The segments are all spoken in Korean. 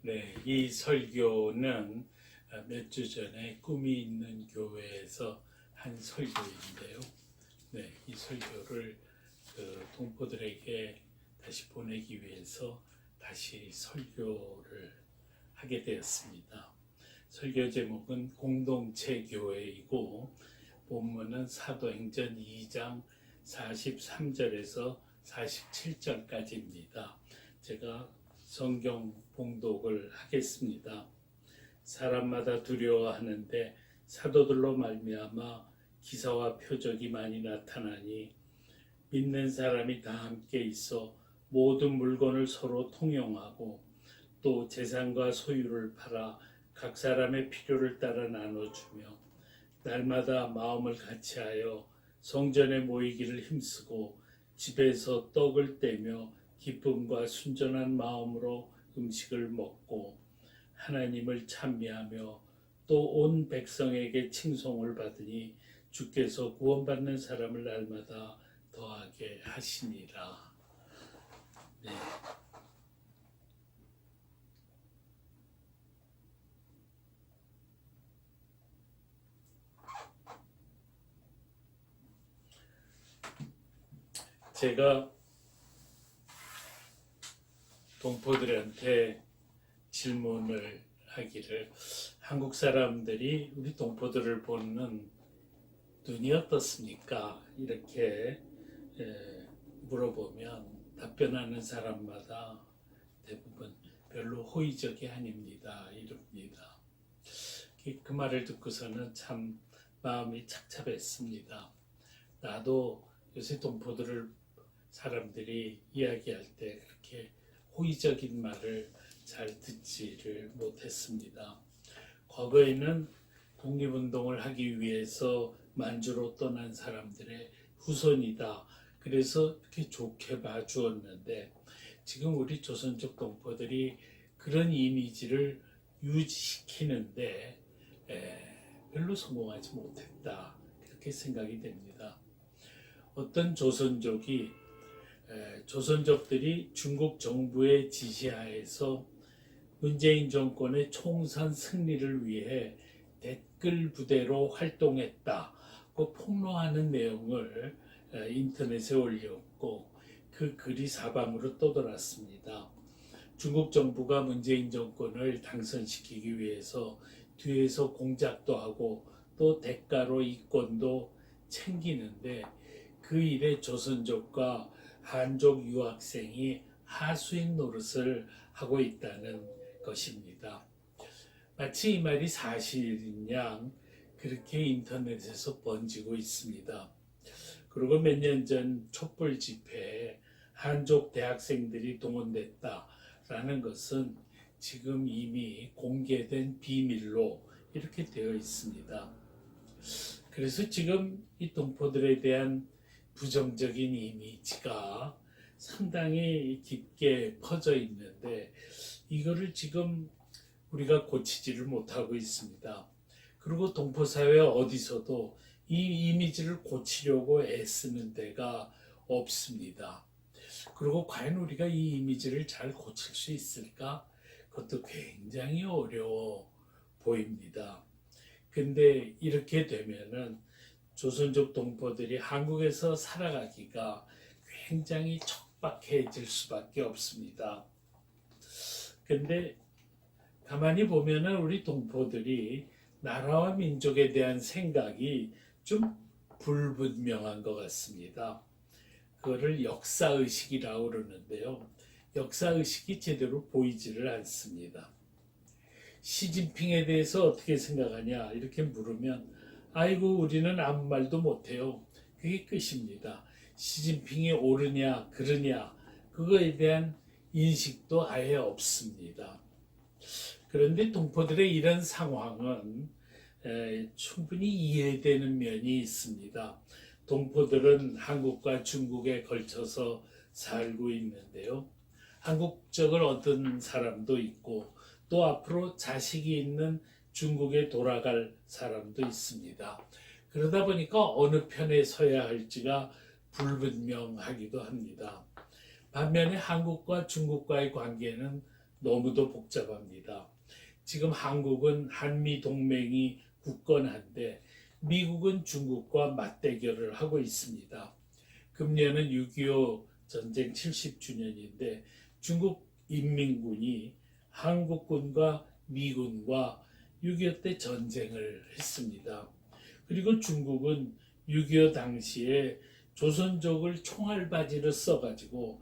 네, 이 설교는 몇 주 전에 꿈이 있는 교회에서 한 설교인데요. 네, 이 설교를 동포들에게 다시 보내기 위해서 다시 설교를 하게 되었습니다. 설교 제목은 공동체 교회이고 본문은 사도행전 2장 43절에서 47절까지입니다. 제가 성경 봉독을 하겠습니다. 사람마다 두려워하는데 사도들로 말미암아 기사와 표적이 많이 나타나니 믿는 사람이 다 함께 있어 모든 물건을 서로 통용하고 또 재산과 소유를 팔아 각 사람의 필요를 따라 나눠주며 날마다 마음을 같이하여 성전에 모이기를 힘쓰고 집에서 떡을 떼며 기쁨과 순전한 마음으로 음식을 먹고 하나님을 찬미하며 또 온 백성에게 칭송을 받으니 주께서 구원받는 사람을 날마다 더하게 하시니라. 네. 제가 동포들한테 질문을 하기를 한국 사람들이 우리 동포들을 보는 눈이 어떻습니까? 이렇게 물어보면 답변하는 사람마다 대부분 별로 호의적이 아닙니다. 이럽니다. 그 말을 듣고서는 참 마음이 착잡했습니다. 나도 요새 동포들을 사람들이 이야기할 때 그렇게 호의적인 말을 잘 듣지를 못했습니다. 과거에는 독립운동을 하기 위해서 만주로 떠난 사람들의 후손이다. 그래서 이렇게 좋게 봐주었는데 지금 우리 조선족 동포들이 그런 이미지를 유지시키는데 별로 성공하지 못했다. 그렇게 생각이 됩니다. 어떤 조선족들이 중국 정부의 지시하에서 문재인 정권의 총선 승리를 위해 댓글 부대로 활동했다고 폭로하는 내용을 인터넷에 올렸고 그 글이 사방으로 떠돌았습니다. 중국 정부가 문재인 정권을 당선시키기 위해서 뒤에서 공작도 하고 또 대가로 이권도 챙기는데 그 일에 조선족과 한족 유학생이 하수인 노릇을 하고 있다는 것입니다. 마치 이 말이 사실인 양 그렇게 인터넷에서 번지고 있습니다. 그리고 몇 년 전 촛불 집회에 한족 대학생들이 동원됐다라는 것은 지금 이미 공개된 비밀로 이렇게 되어 있습니다. 그래서 지금 이 동포들에 대한 부정적인 이미지가 상당히 깊게 퍼져 있는데 이거를 지금 우리가 고치지를 못하고 있습니다. 그리고 동포사회 어디서도 이 이미지를 고치려고 애쓰는 데가 없습니다. 그리고 과연 우리가 이 이미지를 잘 고칠 수 있을까? 그것도 굉장히 어려워 보입니다. 근데 이렇게 되면은 조선족 동포들이 한국에서 살아가기가 굉장히 척박해질 수밖에 없습니다. 근데 가만히 보면은 우리 동포들이 나라와 민족에 대한 생각이 좀 불분명한 것 같습니다. 그거를 역사의식이라고 그러는데요. 역사의식이 제대로 보이지를 않습니다. 시진핑에 대해서 어떻게 생각하냐 이렇게 물으면 아이고 우리는 아무 말도 못해요. 그게 끝입니다. 시진핑이 옳으냐 그르냐 그거에 대한 인식도 아예 없습니다. 그런데 동포들의 이런 상황은 충분히 이해되는 면이 있습니다. 동포들은 한국과 중국에 걸쳐서 살고 있는데요. 한국적을 얻은 사람도 있고 또 앞으로 자식이 있는 중국에 돌아갈 사람도 있습니다. 그러다 보니까 어느 편에 서야 할지가 불분명하기도 합니다. 반면에 한국과 중국과의 관계는 너무도 복잡합니다. 지금 한국은 한미 동맹이 굳건한데 미국은 중국과 맞대결을 하고 있습니다. 금년은 6.25 전쟁 70주년인데 중국 인민군이 한국군과 미군과 6.25 때 전쟁을 했습니다. 그리고 중국은 6.25 당시에 조선족을 총알바지를 써가지고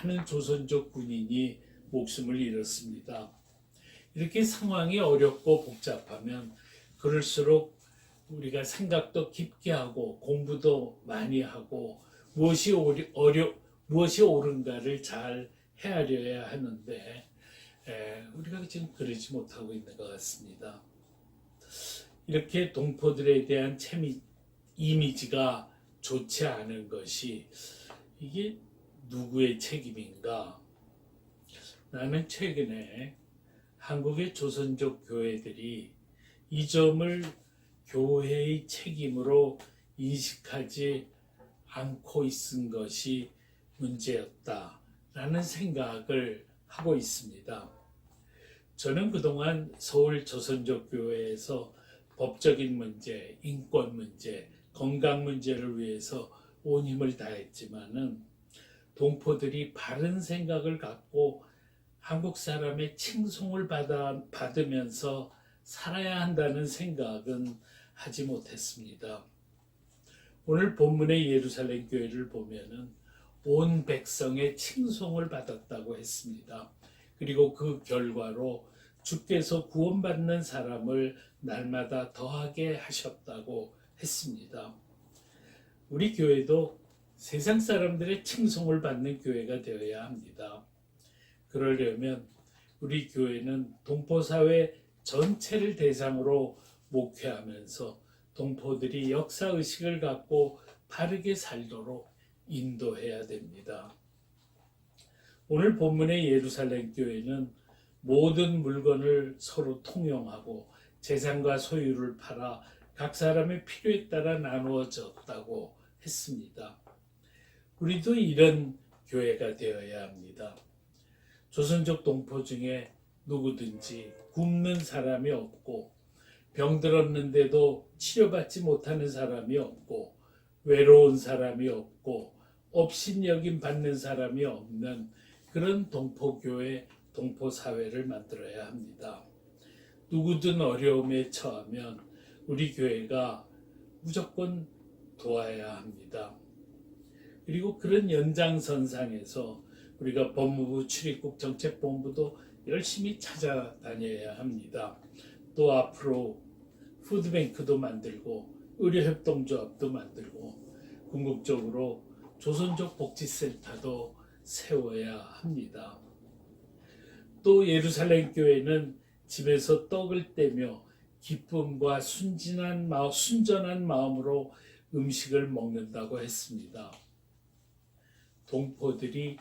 많은 조선족 군인이 목숨을 잃었습니다. 이렇게 상황이 어렵고 복잡하면 그럴수록 우리가 생각도 깊게 하고 공부도 많이 하고 무엇이 옳은가를 잘 헤아려야 하는데 우리가 지금 그러지 못하고 있는 것 같습니다. 이렇게 동포들에 대한 이미지가 좋지 않은 것이 이게 누구의 책임인가? 나는 최근에 한국의 조선족 교회들이 이 점을 교회의 책임으로 인식하지 않고 있은 것이 문제였다라는 생각을 하고 있습니다. 저는 그동안 서울 조선족 교회에서 법적인 문제, 인권 문제, 건강 문제를 위해서 온 힘을 다했지만은 동포들이 바른 생각을 갖고 한국 사람의 칭송을 받으면서 살아야 한다는 생각은 하지 못했습니다. 오늘 본문의 예루살렘 교회를 보면은 온 백성의 칭송을 받았다고 했습니다. 그리고 그 결과로 주께서 구원받는 사람을 날마다 더하게 하셨다고 했습니다. 우리 교회도 세상 사람들의 칭송을 받는 교회가 되어야 합니다. 그러려면 우리 교회는 동포사회 전체를 대상으로 목회하면서 동포들이 역사의식을 갖고 바르게 살도록 인도해야 됩니다. 오늘 본문의 예루살렘 교회는 모든 물건을 서로 통용하고 재산과 소유를 팔아 각 사람의 필요에 따라 나누어졌다고 했습니다. 우리도 이런 교회가 되어야 합니다. 조선족 동포 중에 누구든지 굶는 사람이 없고 병들었는데도 치료받지 못하는 사람이 없고 외로운 사람이 없고 업신여김 받는 사람이 없는 그런 동포교회, 동포사회를 만들어야 합니다. 누구든 어려움에 처하면 우리 교회가 무조건 도와야 합니다. 그리고 그런 연장선상에서 우리가 법무부 출입국 정책본부도 열심히 찾아다녀야 합니다. 또 앞으로 푸드뱅크도 만들고 의료협동조합도 만들고 궁극적으로 조선족 복지센터도 세워야 합니다. 또 예루살렘 교회는 집에서 떡을 떼며 기쁨과 순전한 마음으로 음식을 먹는다고 했습니다. 동포들이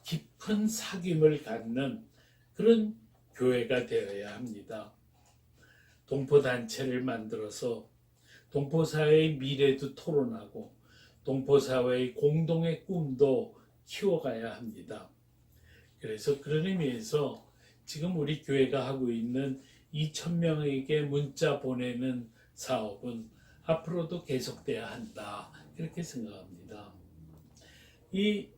깊은 사귐을 갖는 그런 교회가 되어야 합니다. 동포단체를 만들어서 동포사회의 미래도 토론하고 동포사회의 공동의 꿈도 키워가야 합니다. 그래서 그런 의미에서 지금 우리 교회가 하고 있는 2,000명에게 문자 보내는 사업은 앞으로도 계속돼야 한다. 그렇게 생각합니다. 이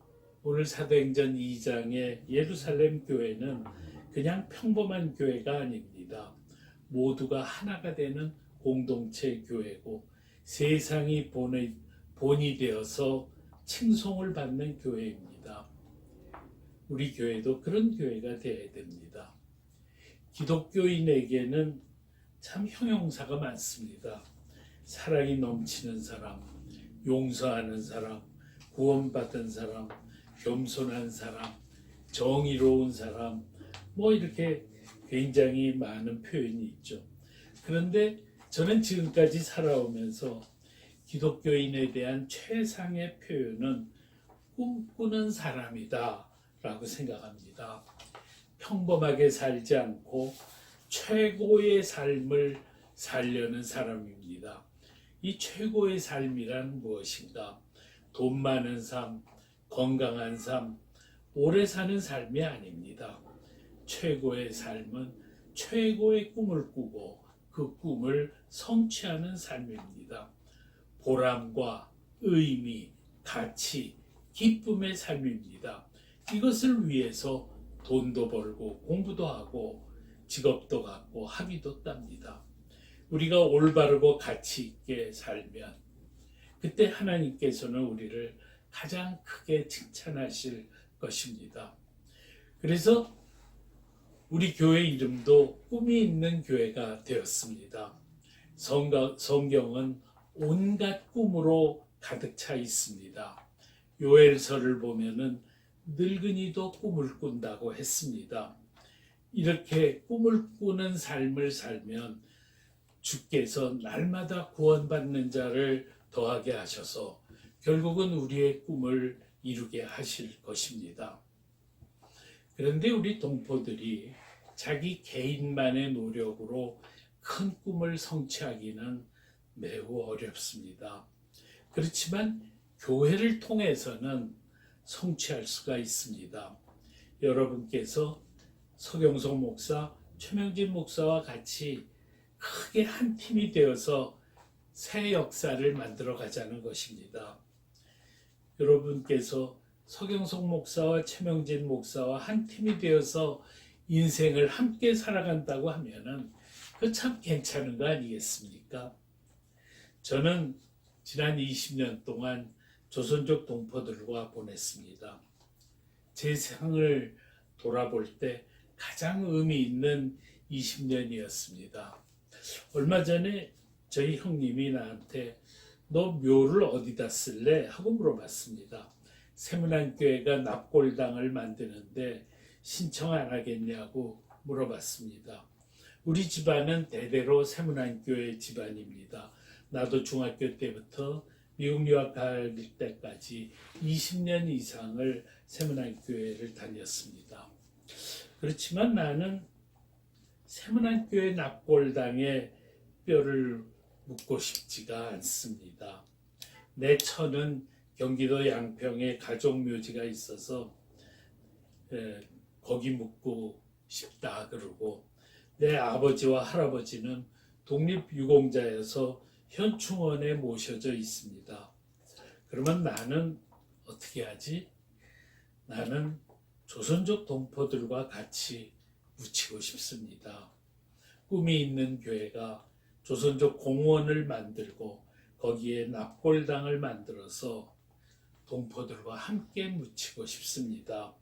오늘 사도행전 2장의 예루살렘 교회는 그냥 평범한 교회가 아닙니다. 모두가 하나가 되는 공동체 교회고 세상이 본이 되어서 칭송을 받는 교회입니다. 우리 교회도 그런 교회가 되어야 됩니다. 기독교인에게는 참 형용사가 많습니다. 사랑이 넘치는 사람, 용서하는 사람, 구원받은 사람, 겸손한 사람, 정의로운 사람, 이렇게 굉장히 많은 표현이 있죠. 그런데 저는 지금까지 살아오면서 기독교인에 대한 최상의 표현은 꿈꾸는 사람이다 라고 생각합니다. 평범하게 살지 않고 최고의 삶을 살려는 사람입니다. 이 최고의 삶이란 무엇인가? 돈 많은 삶, 건강한 삶, 오래 사는 삶이 아닙니다. 최고의 삶은 최고의 꿈을 꾸고 그 꿈을 성취하는 삶입니다. 보람과 의미, 가치, 기쁨의 삶입니다. 이것을 위해서 돈도 벌고 공부도 하고 직업도 갖고 학위도 땁니다. 우리가 올바르고 가치 있게 살면 그때 하나님께서는 우리를 가장 크게 칭찬하실 것입니다. 그래서 우리 교회 이름도 꿈이 있는 교회가 되었습니다. 성경은 온갖 꿈으로 가득 차 있습니다. 요엘서를 보면은 늙은이도 꿈을 꾼다고 했습니다. 이렇게 꿈을 꾸는 삶을 살면 주께서 날마다 구원받는 자를 더하게 하셔서 결국은 우리의 꿈을 이루게 하실 것입니다. 그런데 우리 동포들이 자기 개인만의 노력으로 큰 꿈을 성취하기는 매우 어렵습니다. 그렇지만 교회를 통해서는 성취할 수가 있습니다. 여러분께서 서경석 목사, 최명진 목사와 같이 크게 한 팀이 되어서 새 역사를 만들어 가자는 것입니다. 여러분께서 서경석 목사와 최명진 목사와 한 팀이 되어서 인생을 함께 살아간다고 하면은 그 참 괜찮은 거 아니겠습니까? 저는 지난 20년 동안 조선족 동포들과 보냈습니다. 제 생을 돌아볼 때 가장 의미 있는 20년이었습니다. 얼마 전에 저희 형님이 나한테 너 묘를 어디다 쓸래? 하고 물어봤습니다. 세문안교회가 납골당을 만드는데 신청 안 하겠냐고 물어봤습니다. 우리 집안은 대대로 세문안교회 집안입니다. 나도 중학교 때부터 미국 유학 갈 때까지 20년 이상을 세문안교회를 다녔습니다. 그렇지만 나는 세문안교회 납골당에 뼈를 묻고 싶지가 않습니다. 내 처는 경기도 양평에 가족묘지가 있어서 거기 묻고 싶다 그러고, 내 아버지와 할아버지는 독립유공자여서 현충원에 모셔져 있습니다. 그러면 나는 어떻게 하지? 나는 조선족 동포들과 같이 묻히고 싶습니다. 꿈이 있는 교회가 조선족 공원을 만들고 거기에 납골당을 만들어서 동포들과 함께 묻히고 싶습니다.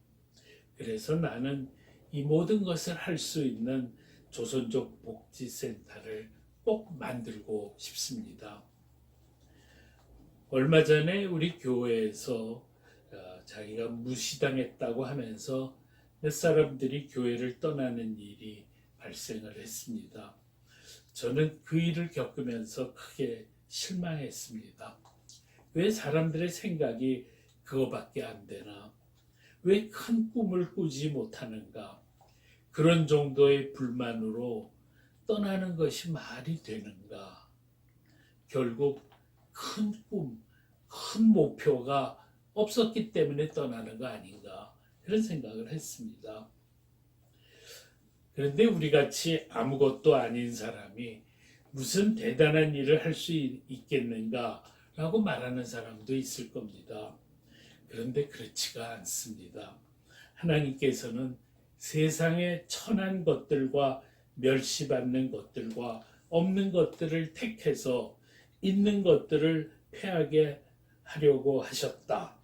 그래서 나는 이 모든 것을 할 수 있는 조선족 복지센터를 꼭 만들고 싶습니다. 얼마 전에 우리 교회에서 자기가 무시당했다고 하면서 몇 사람들이 교회를 떠나는 일이 발생을 했습니다. 저는 그 일을 겪으면서 크게 실망했습니다. 왜 사람들의 생각이 그거밖에 안 되나? 왜 큰 꿈을 꾸지 못하는가? 그런 정도의 불만으로 떠나는 것이 말이 되는가? 결국 큰 꿈, 큰 목표가 없었기 때문에 떠나는 거 아닌가? 그런 생각을 했습니다. 그런데 우리 같이 아무것도 아닌 사람이 무슨 대단한 일을 할 수 있겠는가? 라고 말하는 사람도 있을 겁니다. 그런데 그렇지가 않습니다. 하나님께서는 세상의 천한 것들과 멸시받는 것들과 없는 것들을 택해서 있는 것들을 패하게 하려고 하셨다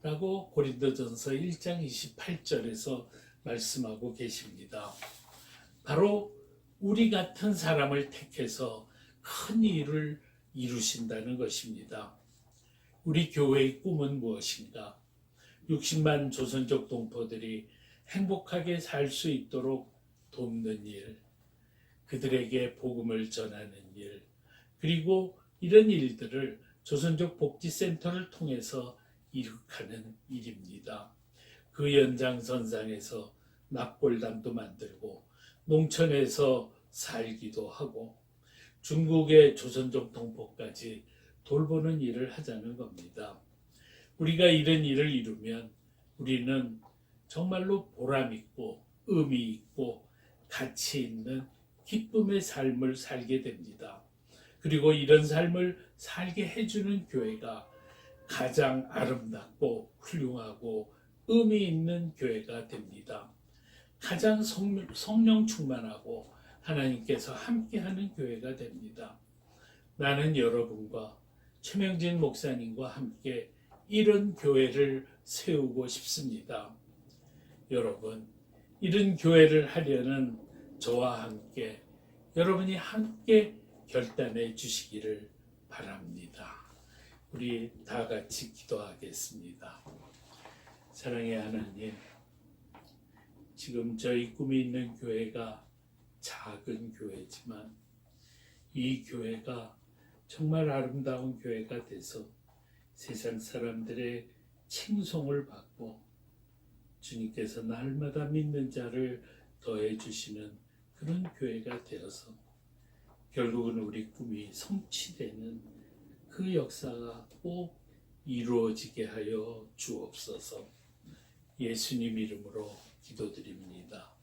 라고 고린도전서 1장 28절에서 말씀하고 계십니다. 바로 우리 같은 사람을 택해서 큰 일을 이루신다는 것입니다. 우리 교회의 꿈은 무엇인가? 60만 조선족 동포들이 행복하게 살 수 있도록 돕는 일, 그들에게 복음을 전하는 일, 그리고 이런 일들을 조선족 복지센터를 통해서 이룩하는 일입니다. 그 연장선상에서 납골당도 만들고 농촌에서 살기도 하고 중국의 조선족 동포까지 돌보는 일을 하자는 겁니다. 우리가 이런 일을 이루면 우리는 정말로 보람있고 의미 있고 가치 있는 기쁨의 삶을 살게 됩니다. 그리고 이런 삶을 살게 해주는 교회가 가장 아름답고 훌륭하고 의미 있는 교회가 됩니다. 가장 성령 충만하고 하나님께서 함께하는 교회가 됩니다. 나는 여러분과 최명진 목사님과 함께 이런 교회를 세우고 싶습니다. 여러분, 이런 교회를 하려는 저와 함께 여러분이 함께 결단해 주시기를 바랍니다. 우리 다 같이 기도하겠습니다. 사랑의 하나님, 지금 저희 꿈이 있는 교회가 작은 교회지만 이 교회가 정말 아름다운 교회가 돼서 세상 사람들의 칭송을 받고 주님께서 날마다 믿는 자를 더해 주시는 그런 교회가 되어서 결국은 우리 꿈이 성취되는 그 역사가 꼭 이루어지게 하여 주옵소서. 예수님 이름으로 기도드립니다.